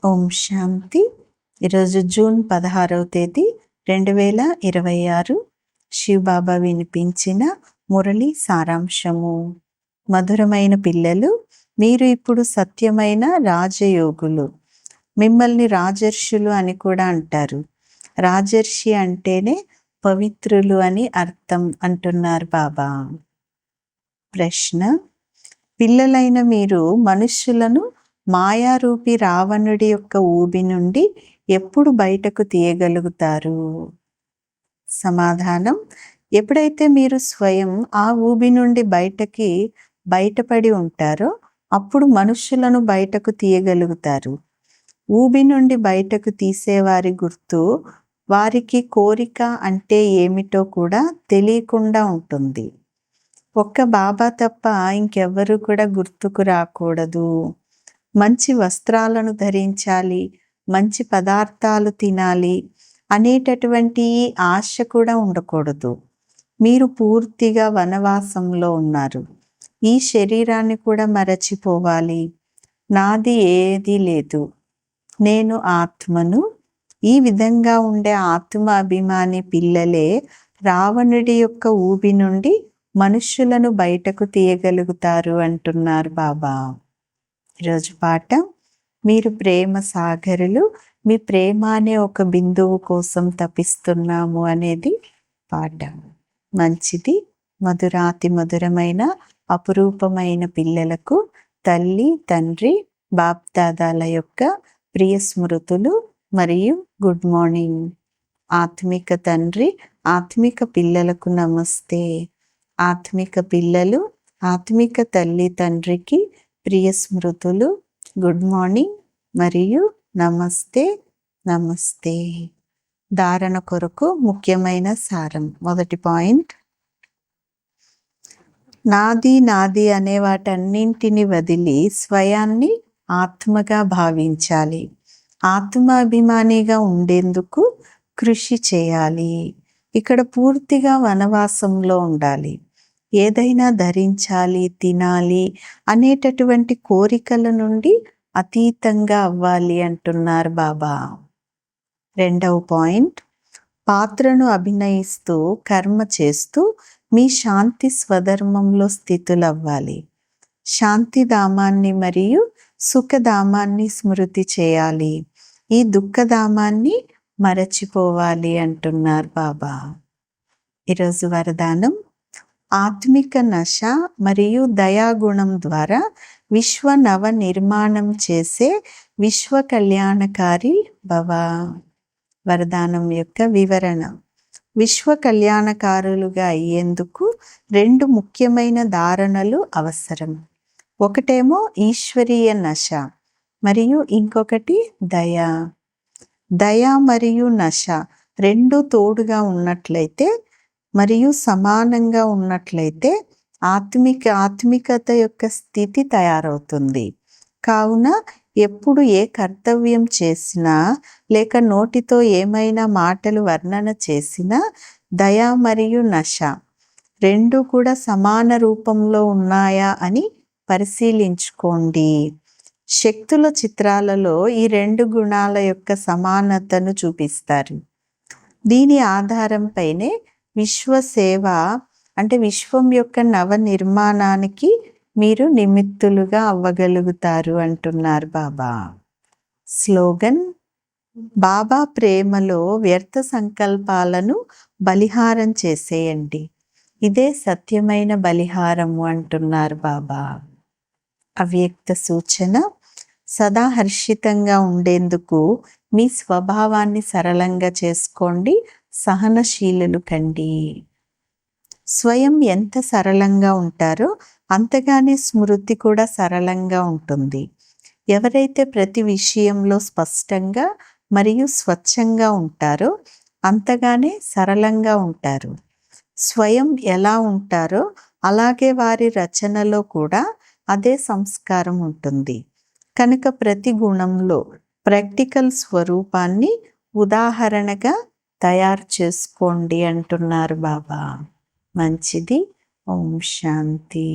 ఓం శాంతి. ఈరోజు జూన్ 16వ తేదీ 2026 శివబాబా వినిపించిన మురళి సారాంశము. మధురమైన పిల్లలు, మీరు ఇప్పుడు సత్యమైన రాజయోగులు. మిమ్మల్ని రాజర్షులు అని కూడా అంటారు. రాజర్షి అంటేనే పవిత్రులు అని అర్థం అంటున్నారు బాబా. ప్రశ్న: పిల్లలైన మీరు మనుష్యులను మాయారూపి రావణుడి యొక్క ఊబి నుండి ఎప్పుడు బయటకు తీయగలుగుతారు? సమాధానం: ఎప్పుడైతే మీరు స్వయం ఆ ఊబి నుండి బయటపడి ఉంటారో అప్పుడు మనుష్యులను బయటకు తీయగలుగుతారు. ఊబి నుండి బయటకు తీసేవారి గుర్తు వారికి కోరిక అంటే ఏమిటో కూడా తెలియకుండా ఉంటుంది. ఒక్క బాబా తప్ప ఇంకెవ్వరూ కూడా గుర్తుకు రాకూడదు. మంచి వస్త్రాలను ధరించాలి, మంచి పదార్థాలు తినాలి అనేటటువంటి ఆశ కూడా ఉండకూడదు. మీరు పూర్తిగా వనవాసంలో ఉన్నారు. ఈ శరీరాన్ని కూడా మరచిపోవాలి. నాది ఏదీ లేదు, నేను ఆత్మను. ఈ విధంగా ఉండే ఆత్మ అభిమాని పిల్లలే రావణుడి యొక్క ఊబి నుండి మనుష్యులను బయటకు తీయగలుగుతారు అంటున్నారు బాబా. ఈరోజు పాఠం: మీరు ప్రేమ సాగరులు, మీ ప్రేమ అనే ఒక బిందువు కోసం తపిస్తున్నాము అనేది పాఠం. మంచిది. మధురాతి మధురమైన అపురూపమైన పిల్లలకు తల్లి, తండ్రి, బాప్దాదాల యొక్క ప్రియ స్మృతులు మరియు గుడ్ మార్నింగ్. ఆత్మిక తండ్రి, ఆత్మిక పిల్లలకు నమస్తే. ఆత్మిక పిల్లలు ఆత్మిక తల్లి తండ్రికి ప్రియ స్మృతులు, గుడ్ మార్నింగ్ మరియు నమస్తే నమస్తే. ధారణ కొరకు ముఖ్యమైన సారం. మొదటి పాయింట్: నాది నాది అనే వాటన్నింటిని వదిలి స్వయాన్ని ఆత్మగా భావించాలి. ఆత్మాభిమానిగా ఉండేందుకు కృషి చేయాలి. ఇక్కడ పూర్తిగా వనవాసంలో ఉండాలి. ఏదైనా ధరించాలి, తినాలి అనేటటువంటి కోరికల నుండి అతీతంగా అవ్వాలి అంటున్నారు బాబా. రెండవ పాయింట్: పాత్రను అభినయిస్తూ కర్మ చేస్తూ మీ శాంతి స్వధర్మంలో స్థితులవ్వాలి. శాంతిధామాన్ని మరియు సుఖధామాన్ని స్మృతి చేయాలి. ఈ దుఃఖధామాన్ని మరచిపోవాలి అంటున్నారు బాబా. ఈరోజు వరదానం: ఆత్మిక నశ మరియు దయాగుణం ద్వారా విశ్వ నవ నిర్మాణం చేసే విశ్వ కళ్యాణకారి భవ. వరదానం యొక్క వివరణ: విశ్వ కళ్యాణకారులుగా అయ్యేందుకు రెండు ముఖ్యమైన ధారణలు అవసరం. ఒకటేమో ఈశ్వరీయ నశ మరియు ఇంకొకటి దయ. దయ మరియు నశ రెండు తోడుగా మరియు సమానంగా ఉన్నట్లయితే ఆత్మికత యొక్క స్థితి తయారవుతుంది. కావున ఎప్పుడు ఏ కర్తవ్యం చేసినా లేక నోటితో ఏమైనా మాటలు వర్ణన చేసినా దయ మరియు నశ రెండు కూడా సమాన రూపంలో ఉన్నాయా అని పరిశీలించుకోండి. శక్తుల చిత్రాలలో ఈ రెండు గుణాల యొక్క సమానతను చూపిస్తారు. దీని ఆధారంపైనే విశ్వసేవ అంటే విశ్వం యొక్క నవ నిర్మాణానికి మీరు నిమిత్తులుగా అవ్వగలుగుతారు అంటున్నారు బాబా. స్లోగన్: బాబా ప్రేమలో వ్యర్థ సంకల్పాలను బలిహారం చేసేయండి. ఇదే సత్యమైన బలిహారము అంటున్నారు బాబా. అవ్యక్త సూచన: సదా హర్షితంగా ఉండేందుకు మీ స్వభావాన్ని సరళంగా చేసుకోండి, సహనశీలులు కండి. స్వయం ఎంత సరళంగా ఉంటారో అంతగానే స్మృతి కూడా సరళంగా ఉంటుంది. ఎవరైతే ప్రతి విషయంలో స్పష్టంగా మరియు స్వచ్ఛంగా ఉంటారో అంతగానే సరళంగా ఉంటారు. స్వయం ఎలా ఉంటారో అలాగే వారి రచనలో కూడా అదే సంస్కారం ఉంటుంది. కనుక ప్రతి గుణంలో ప్రాక్టికల్ స్వరూపాన్ని ఉదాహరణగా తయారు చేసుకోండి అంటున్నారు బాబా. మంచిది. ఓం శాంతి.